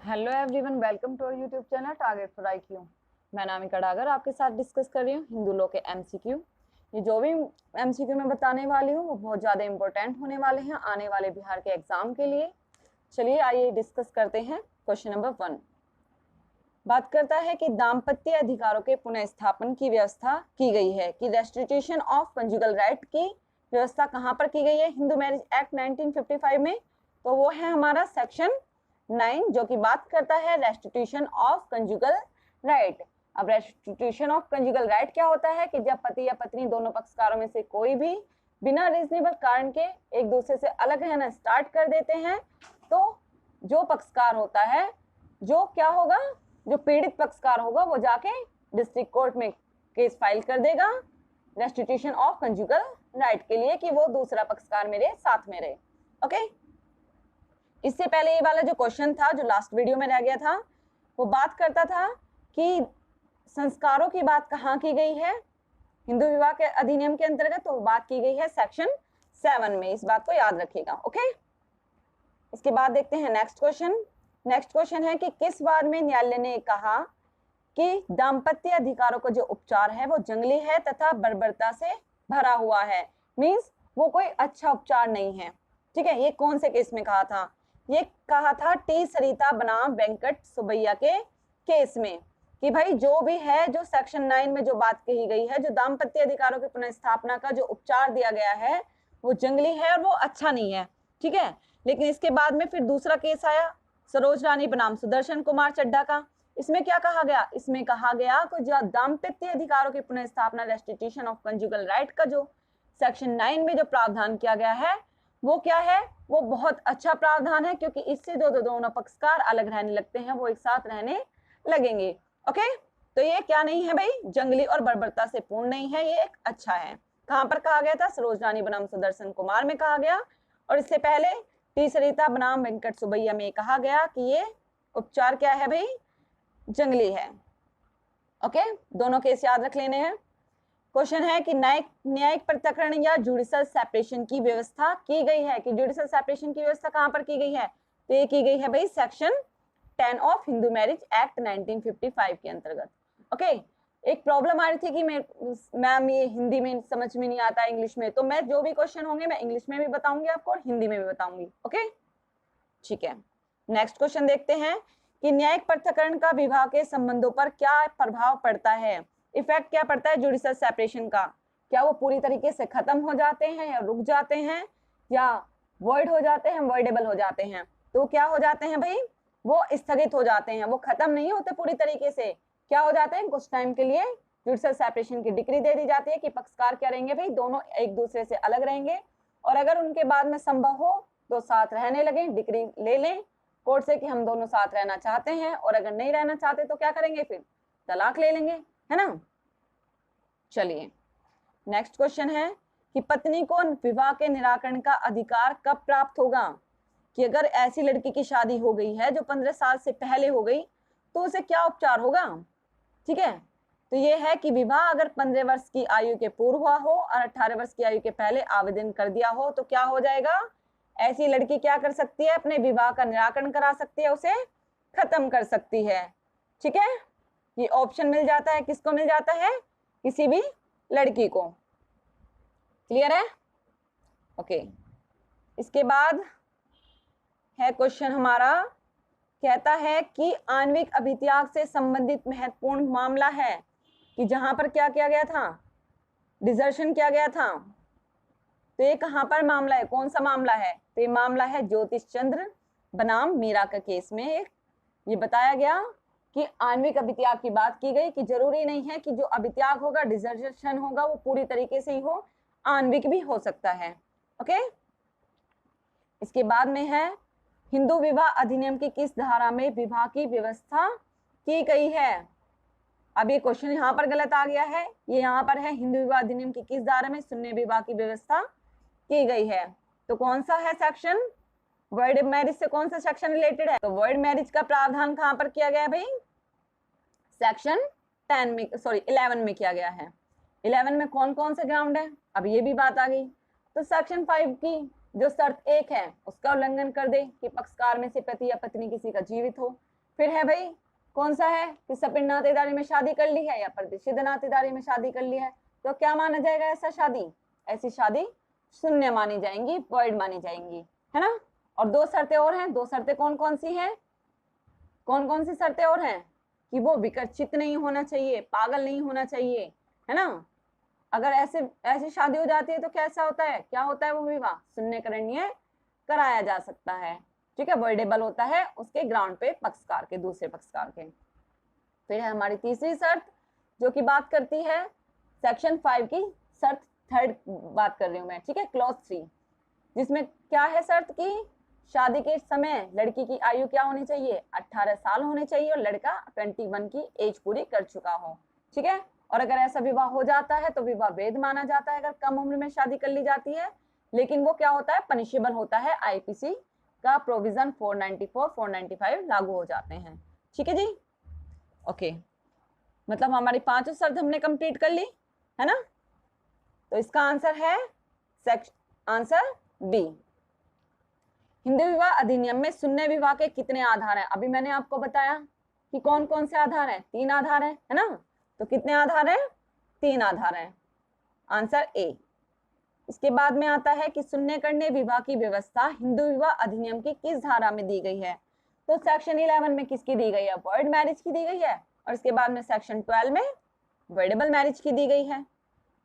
Hello everyone, welcome to our YouTube channel target for IQ। मैं नामिका डागर आपके साथ discuss कर रही हूँ हिंदू लॉ के MCQ। ये जो भी MCQ मैं बताने वाली हूँ वो बहुत ज़्यादा इंपॉर्टेंट होने वाले हैं आने वाले बिहार के एग्जाम के लिए। चलिए आइए डिस्कस करते हैं। क्वेश्चन नंबर 1 बात करता है कि दाम्पत्य अधिकारों के पुनः की व्यवस्था की गई है, कि रेस्टिट्यूशन ऑफ कंजुगल राइट की व्यवस्था कहाँ पर की गई है हिंदू मैरिज एक्ट 1955 में। तो वो है हमारा सेक्शन 9 जो कि बात करता है रेस्टिट्यूशन ऑफ कंजुगल राइट। अब रेस्टिट्यूशन ऑफ कंजुगल राइट क्या होता है कि जब पति या पत्नी दोनों पक्षकारों में से कोई भी बिना रीजनेबल कारण के एक दूसरे से अलग रहना स्टार्ट कर देते हैं तो जो पक्षकार होता है, जो क्या होगा, जो पीड़ित पक्षकार होगा वो जाके डिस्ट्रिक्ट कोर्ट में केस फाइल कर देगा रेस्टिट्यूशन ऑफ कंजुगल राइट के लिए कि वो दूसरा पक्षकार मेरे साथ में रहे। ओके, इससे पहले ये वाला जो क्वेश्चन था जो लास्ट वीडियो में रह गया था वो बात करता था कि संस्कारों की बात कहाँ की गई है हिंदू विवाह के अधिनियम के अंतर्गत, तो बात की गई है सेक्शन 7 में। इस बात को याद रखिएगा। ओके, इसके बाद देखते हैं नेक्स्ट क्वेश्चन। नेक्स्ट क्वेश्चन है कि किस वाद में न्यायालय ने कहा कि दाम्पत्य अधिकारों का जो उपचार है वो जंगली है तथा बर्बरता से भरा हुआ है। मींस वो कोई अच्छा उपचार नहीं है। ठीक है, ये कौन से केस में कहा था? ये कहा था टी सरिता बनाम वेंकट सुबैया के केस में कि भाई जो भी है, जो सेक्शन 9 में जो बात कही गई है, जो दाम्पत्य अधिकारों की पुनर्स्थापना का जो उपचार दिया गया है वो जंगली है और वो अच्छा नहीं है। ठीक है, लेकिन इसके बाद में फिर दूसरा केस आया सरोज रानी बनाम सुदर्शन कुमार चड्ढा का। इसमें क्या कहा गया? इसमें कहा गया कि जो दाम्पत्य अधिकारों की पुनर्स्थापना रेस्टिट्यूशन ऑफ कंजुगल राइट का जो सेक्शन 9 में जो प्रावधान किया गया है वो क्या है, वो बहुत अच्छा प्रावधान है क्योंकि इससे दोनों पक्षकार अलग रहने लगते हैं, वो एक साथ रहने लगेंगे। ओके, तो ये क्या नहीं है भाई, जंगली और बर्बरता से पूर्ण नहीं है, ये एक अच्छा है। कहां पर कहा गया था? सरोज रानी बनाम सुदर्शन कुमार में कहा गया, और इससे पहले टी सरिता बनाम वेंकट सुबैया में कहा गया कि ये उपचार क्या है भाई, जंगली है। ओके, दोनों केस याद रख लेने हैं। क्वेश्चन है कि न्यायिक पृथक्करण या जुडिशल सेपरेशन की व्यवस्था की गई है, कि जुडिशल सेपरेशन की व्यवस्था कहां पर की गई है? तो ये की गई है भाई section 10 of Hindu marriage act 1955 के अंतर्गत। ओके, एक प्रॉब्लम आ रही थी कि मैम ये हिंदी में समझ में नहीं आता इंग्लिश में, तो मैं जो भी क्वेश्चन होंगे मैं इंग्लिश में भी बताऊंगी आपको और हिंदी में भी बताऊंगी। ओके, ठीक है। नेक्स्ट क्वेश्चन देखते हैं कि न्यायिक पृथक्करण का विवाह के संबंधों पर क्या प्रभाव पड़ता है, इफेक्ट क्या पड़ता है जुडिशल सेपरेशन का? क्या वो पूरी तरीके से खत्म हो जाते हैं या रुक जाते हैं या वॉइड हो जाते हैं, वॉइडेबल हो जाते हैं? तो क्या हो जाते हैं भाई, वो स्थगित हो जाते हैं, वो खत्म नहीं होते पूरी तरीके से। क्या हो जाते हैं, कुछ टाइम के लिए जुडिशल सेपरेशन की डिक्री दे दी जाती है कि पक्षकार क्या रहेंगे भाई, दोनों एक दूसरे से अलग रहेंगे और अगर उनके बाद में संभव हो तो साथ रहने लगे, डिक्री ले लें कोर्ट से कि हम दोनों साथ रहना चाहते हैं, और अगर नहीं रहना चाहते तो क्या करेंगे, फिर तलाक ले लेंगे, है ना। चलिए नेक्स्ट क्वेश्चन है कि पत्नी को विवाह के निराकरण का अधिकार कब प्राप्त होगा? कि अगर ऐसी लड़की की शादी हो गई है जो 15 साल से पहले हो गई तो उसे क्या उपचार होगा? ठीक है, तो ये है कि विवाह अगर 15 वर्ष की आयु के पूर्व हुआ हो और 18 वर्ष की आयु के पहले आवेदन कर दिया हो तो क्या हो जाएगा, ऐसी लड़की क्या कर सकती है, अपने विवाह का निराकरण करा सकती है, उसे खत्म कर सकती है। ठीक है, ये ऑप्शन मिल जाता है, किसको मिल जाता है, किसी भी लड़की को। क्लियर है? ओके, इसके बाद है क्वेश्चन हमारा, कहता है कि आणविक अभित्याग से संबंधित महत्वपूर्ण मामला है कि जहां पर क्या किया गया था, डिजर्शन किया गया था। तो ये कहां पर मामला है, कौन सा मामला है? तो ये मामला है ज्योतिष चंद्र बनाम मीरा का केस में। ये बताया गया कि आणविक अभित्याग की बात की गई कि जरूरी नहीं है कि जो अभित्याग होगा, डिजर्शन होगा, वो पूरी तरीके से ही हो, आणविक भी हो सकता है। ओके, इसके बाद में है हिंदू विवाह अधिनियम की किस धारा में विवाह की व्यवस्था की गई है? अब ये क्वेश्चन यहाँ पर गलत आ गया है, ये यहाँ पर है हिंदू विवाह अधिनियम की किस धारा में शून्य विवाह की व्यवस्था की गई है। तो कौन सा है सेक्शन, वॉइड मैरिज से कौन सा सेक्शन रिलेटेड है? तो वॉइड मैरिज का प्रावधान कहां पर किया गया है भाई, सेक्शन 10 में, सॉरी 11 में किया गया है। 11 में कौन कौन से ग्राउंड है, अब ये भी बात आ गई। तो सेक्शन 5 की जो शर्त 1 है उसका उल्लंघन कर दे कि पक्षकार में से पति या पत्नी किसी का जीवित हो। फिर है भाई कौन सा है कि सपिंड नातेदारी में शादी कर ली है या प्रतिष्ठित नातेदारी में शादी कर ली है, तो क्या माना जाएगा ऐसा शादी, ऐसी शादी शून्य मानी जाएंगी, वॉइड मानी जाएंगी, है ना। और 2 शर्तें और हैं। 2 शर्तें कौन कौन सी हैं, कौन कौन सी शर्तें और हैं कि वो विकर्षित नहीं होना चाहिए, पागल नहीं होना चाहिए, है ना। अगर ऐसी शादी हो जाती है तो कैसा होता है, क्या होता है, वो विवाह शून्यकरणीय कराया जा सकता है, ठीक है। वॉइडेबल होता है उसके ग्राउंड पे पक्षकार के, दूसरे पक्षकार के। फिर है हमारी तीसरी शर्त जो कि बात करती है सेक्शन 5 की शर्त 3 बात कर रही हूं मैं, ठीक है, क्लॉज 3, जिसमें क्या है शर्त की शादी के समय लड़की की आयु क्या होनी चाहिए, 18 साल होनी चाहिए और लड़का 21 की एज पूरी कर चुका हो, ठीक है। और अगर ऐसा विवाह हो जाता है तो विवाह वैध माना जाता है अगर कम उम्र में शादी कर ली जाती है, लेकिन वो क्या होता है, पनिशेबल होता है, आईपीसी का प्रोविजन 494 495 लागू हो जाते हैं, ठीक है जी। ओके, मतलब हमारी 5 शर्त हमने कंप्लीट कर ली, है ना। तो इसका आंसर है आंसर बी। हिंदू विवाह अधिनियम में शून्य विवाह के कितने आधार हैं, अभी मैंने आपको बताया कि कौन कौन से आधार हैं, 3 आधार हैं, है ना। तो कितने आधार हैं, 3 आधार हैं, आंसर ए। इसके बाद में आता है कि शून्य करने विवाह की व्यवस्था हिंदू विवाह अधिनियम की किस धारा में दी गई है, तो सेक्शन 11 में किसकी दी गई है, वॉइड मैरिज की दी गई है। और इसके बाद में सेक्शन 12 में वॉइडेबल मैरिज की दी गई है।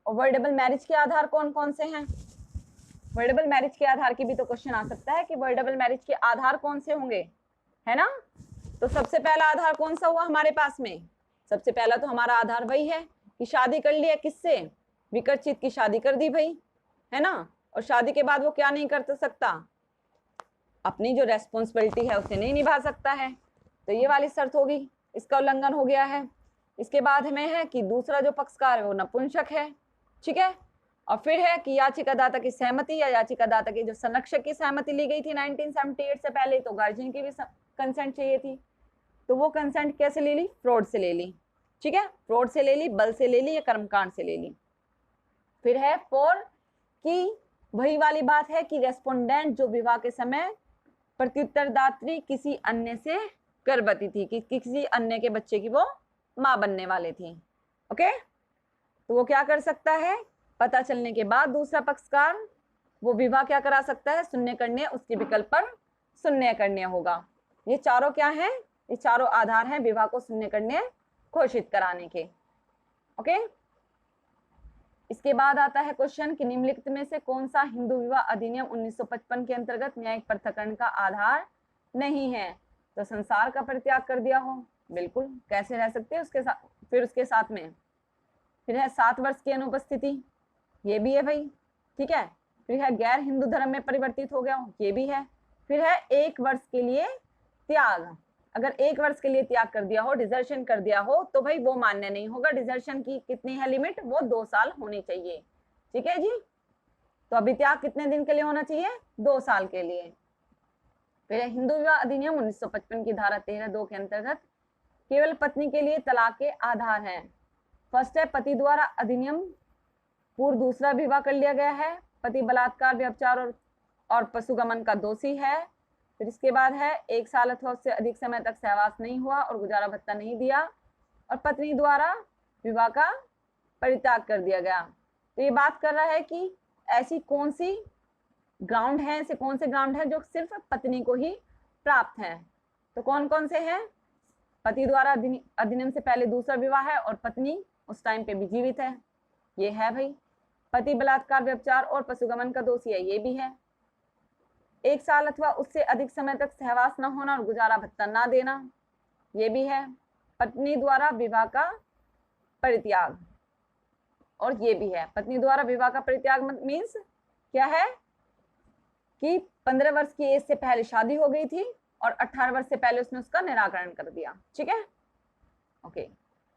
और वॉइडेबल मैरिज के आधार कौन कौन से हैं, वॉइडेबल मैरिज के आधार की भी तो क्वेश्चन आ सकता है कि वॉइडेबल मैरिज के आधार कौन से होंगे, है ना। तो सबसे पहला आधार कौन सा हुआ हमारे पास में, सबसे पहला तो हमारा आधार वही है कि शादी कर लिया किससे, विकर्षित की शादी कर दी भाई, है ना। और शादी के बाद वो क्या नहीं कर सकता, अपनी जो रेस्पॉन्सिबिलिटी है उसे नहीं निभा सकता है, तो ये वाली शर्त होगी, इसका उल्लंघन हो गया है। इसके बाद हमें है कि दूसरा जो पक्षकार है वो नपुंसक है, ठीक है। और फिर है कि याचिकादाता की सहमति या याचिकादाता की जो संरक्षक की सहमति ली गई थी 1978 से पहले, तो गार्जियन की भी कंसेंट चाहिए थी, तो वो कंसेंट कैसे ले ली, फ्रॉड से ले ली, ठीक है, फ्रॉड से ले ली, बल से ले ली या कर्मकांड से ले ली। फिर है 4 की वही वाली बात है कि रेस्पोंडेंट जो विवाह के समय प्रत्युत्तरदात्री किसी अन्य से गर्भवती थी, कि किसी अन्य के बच्चे की वो मां बनने वाले थी, ओके। तो वो क्या कर सकता है, पता चलने के बाद दूसरा पक्षकार वो विवाह क्या करा सकता है, शून्य करने, उसके विकल्प पर शून्य करने होगा। ये चारों क्या है, ये चारों आधार हैं विवाह को शून्य करने घोषित कराने के, ओके। इसके बाद आता है क्वेश्चन कि निम्नलिखित में से कौन सा हिंदू विवाह अधिनियम 1955 के अंतर्गत न्यायिक पृथक्करण का आधार नहीं है, तो संसार का परित्याग कर दिया हो, बिल्कुल, कैसे रह सकते हैं उसके साथ, फिर उसके साथ में फिर है 7 वर्ष की अनुपस्थिति, ये भी है भाई, ठीक है। फिर है गैर हिंदू धर्म में परिवर्तित हो गया हो, ये भी है। फिर है 1 वर्ष के लिए त्याग, अगर 1 वर्ष के लिए त्याग कर दिया हो, डिजर्शन कर दिया हो, तो भाई वो मान्य नहीं होगा। डिजर्शन की कितनी है लिमिट, वो 2 साल होनी चाहिए, ठीक है जी। तो अभी त्याग कितने दिन के लिए होना चाहिए, 2 साल के लिए। फिर हिंदू विवाह अधिनियम 1955 की धारा 13(2) के अंतर्गत केवल पत्नी के लिए तलाक के आधार हैं। फर्स्ट है पति द्वारा अधिनियम पूर्व दूसरा विवाह कर लिया गया है, पति बलात्कार, व्यभिचार और पशुगमन का दोषी है। फिर इसके बाद है 1 साल अथवा उससे अधिक समय तक सहवास नहीं हुआ और गुजारा भत्ता नहीं दिया और पत्नी द्वारा विवाह का परित्याग कर दिया गया। तो ये बात कर रहा है कि ऐसी कौन सी ग्राउंड है, ऐसे कौन से ग्राउंड है जो सिर्फ पत्नी को ही प्राप्त है, तो कौन कौन से हैं, पति द्वारा अधिनियम से पहले दूसरा विवाह है और पत्नी उस टाइम पे भी जीवित है, ये है भाई। पति बलात्कार, व्यभिचार और पशुगमन का दोषी है, ये भी है। 1 साल अथवा उससे अधिक समय तक सहवास न होना और गुजारा भत्ता ना देना, ये भी है। पत्नी द्वारा विवाह का परित्याग, और ये भी है। पत्नी द्वारा विवाह का परित्याग मीन्स क्या है कि 15 वर्ष की एज से पहले शादी हो गई थी और 18 वर्ष से पहले उसने उसका निराकरण कर दिया, ठीक है, ओके।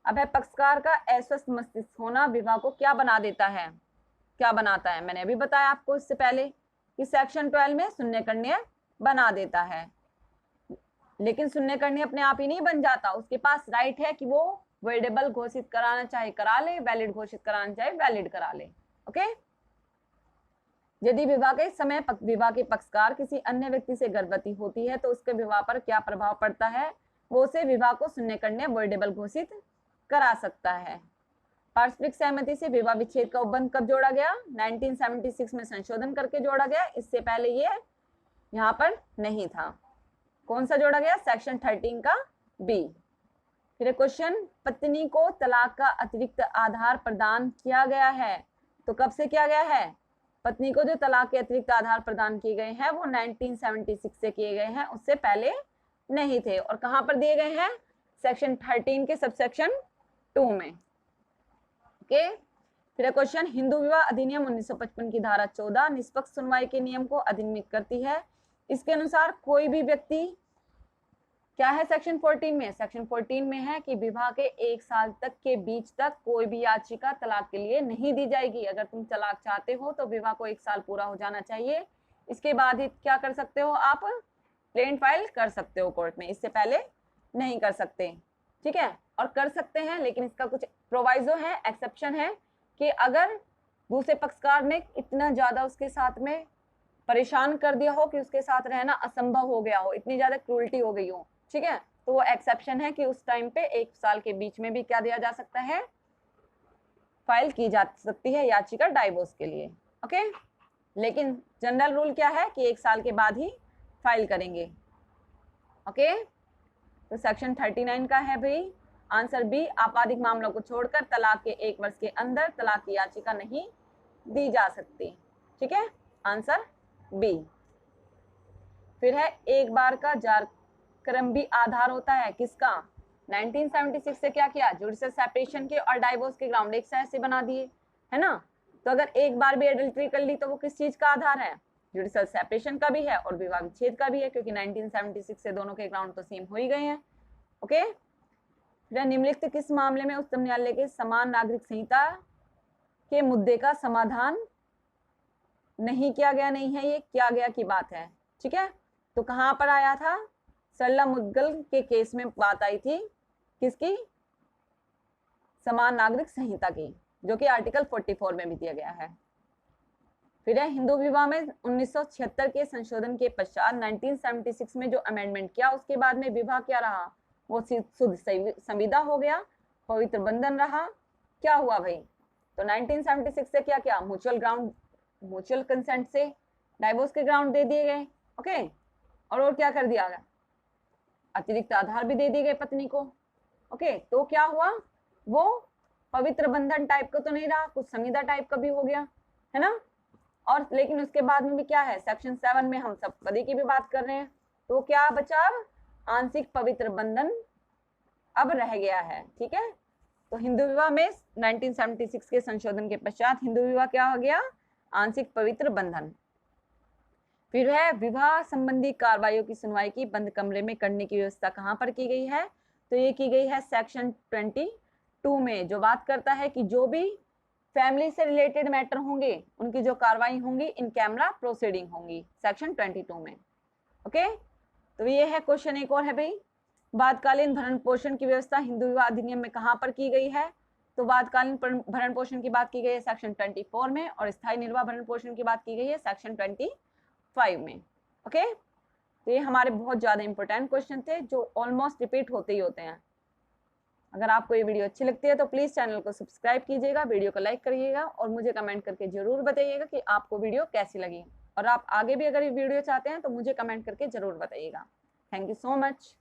अब है पक्षकार का अस्वस्थ मस्तिष्क होना विवाह को क्या बना देता है, क्या बनाता है, मैंने अभी बताया आपको इससे पहले कि सेक्शन 12 में शून्य करनीय बना देता है। लेकिन शून्य करनीय अपने आप ही नहीं बन जाता, उसके पास राइट है कि वो वैलिडेबल घोषित कराना चाहे करा ले, वैलिड घोषित कराना चाहे वैलिड करा ले, ओके। यदि विवाह के समय विवाह के पक्षकार किसी अन्य व्यक्ति से गर्भवती होती है तो उसके विवाह पर क्या प्रभाव पड़ता है, वो उसे विवाह को शून्य करने वोइडेबल घोषित करा सकता है। पारस्परिक सहमति से विवाह विच्छेद का उपबंध कब जोड़ा गया? 1976 में संशोधन करके जोड़ा गया। इससे पहले ये यहाँ पर नहीं था। कौन सा जोड़ा गया? सेक्शन 13 का बी। फिर क्वेश्चन, पत्नी को तलाक का अतिरिक्त आधार प्रदान किया गया है, तो कब से किया गया है? पत्नी को जो तलाक के अतिरिक्त आधार प्रदान किए गए हैं वो 1976 से किए गए हैं, उससे पहले नहीं थे। और कहां पर दिए गए हैं? सेक्शन 13 के सबसेक्शन 2 में। ओके। फिर क्वेश्चन, हिंदू विवाह अधिनियम 1955 की धारा 14 निष्पक्ष सुनवाई के नियम को अधिनियमित करती है। इसके अनुसार कोई भी व्यक्ति, क्या है सेक्शन 14 में? सेक्शन 14 में है कि विवाह के 1 साल तक के बीच तक कोई भी याचिका तलाक के लिए नहीं दी जाएगी। अगर तुम तलाक चाहते हो तो विवाह को 1 साल पूरा हो जाना चाहिए, इसके बाद ही क्या कर सकते हो आप? प्लेन फाइल कर सकते हो कोर्ट में, इससे पहले नहीं कर सकते। ठीक है, और कर सकते हैं लेकिन इसका कुछ प्रोवाइजो है, एक्सेप्शन है कि अगर दूसरे पक्षकार ने इतना ज्यादा उसके साथ में परेशान कर दिया हो कि उसके साथ रहना असंभव हो गया हो, इतनी ज्यादा क्रूरटी हो गई हो, ठीक है, तो वो एक्सेप्शन है कि उस टाइम पे 1 साल के बीच में भी क्या दिया जा सकता है? फाइल की जा सकती है याचिका डाइवोर्स के लिए। ओके, लेकिन जनरल रूल क्या है कि 1 साल के बाद ही फाइल करेंगे। ओके, तो सेक्शन 39 का है भाई आंसर बी, आपराधिक मामलों को छोड़कर तलाक के 1 वर्ष के अंदर तलाक की याचिका नहीं दी जा सकती। ठीक है, आंसर बी। फिर है, एक बार का जार क्रम भी आधार होता है, किसका? 1976 से क्या किया? जुडिशियल सेपरेशन के और डाइवोर्स के ग्राउंड एक से बना दिए, है ना। तो अगर एक बार भी एडल्ट्री कर ली तो वो किस चीज का आधार है? जुडिशियल सेपरेशन का भी है और विवाह विच्छेद का भी है, क्योंकि 1976 से दोनों के ग्राउंड तो सेम हो ही गए हैं। ओके, निम्नलिखित किस मामले में उच्चतम न्यायालय के समान नागरिक संहिता के मुद्दे का समाधान नहीं किया गया? नहीं है, ये किया गया की बात है। ठीक है, तो कहां पर आया था? सरला मुद्गल के केस में बात आई थी, किसकी? समान नागरिक संहिता की, जो कि आर्टिकल 44 में भी दिया गया है। फिर है, हिंदू विवाह में 1976 के संशोधन के पश्चात 1976 में जो अमेंडमेंट किया उसके बाद में विवाह क्या रहा? वो शुद्ध संविदा हो गया, पवित्र बंधन रहा। क्या हुआ भाई? तो 1976 से क्या किया? म्यूचुअल कंसेंट से डाइवोर्स के ग्राउंड दे दिए गए। ओके, और क्या कर दिया गया? अतिरिक्त आधार भी दे दिए गए पत्नी को। ओके, तो क्या हुआ? वो पवित्र बंधन टाइप का तो नहीं रहा, कुछ संविदा टाइप का भी हो गया, है ना। और लेकिन उसके बाद में भी क्या है? सेक्शन 7 में हम सप्तपदी की भी बात कर रहे हैं, तो क्या बचा? आंशिक पवित्र बंधन अब रह गया है। ठीक है, तो हिंदू विवाह में 1976 के संशोधन के पश्चात हिंदू विवाह क्या हो गया? आंशिक पवित्र बंधन। फिर है, विवाह संबंधी कार्रवाइयों की सुनवाई की बंद कमरे में करने की व्यवस्था कहां पर की गई है? तो ये की गई है सेक्शन 22 में, जो बात करता है कि जो भी फैमिली से रिलेटेड मैटर होंगे उनकी जो कार्रवाई होंगी इन कैमरा प्रोसीडिंग होंगी, सेक्शन 22 में। ओके, तो ये है क्वेश्चन। एक और है भाई, बादकालीन भरण पोषण की व्यवस्था हिंदू विवाह अधिनियम में कहां पर की गई है? तो बादकालीन भरण पोषण की बात की गई है सेक्शन 24 में, और स्थायी निर्वाह भरण पोषण की बात की गई है सेक्शन 25 में। ओके, तो ये हमारे बहुत ज्यादा इंपॉर्टेंट क्वेश्चन थे जो ऑलमोस्ट रिपीट होते ही होते हैं। अगर आपको ये वीडियो अच्छी लगती है तो प्लीज चैनल को सब्सक्राइब कीजिएगा, वीडियो को लाइक करिएगा और मुझे कमेंट करके जरूर बताइएगा कि आपको वीडियो कैसी लगी। और आप आगे भी अगर ये वीडियो चाहते हैं तो मुझे कमेंट करके जरूर बताइएगा। Thank you so much.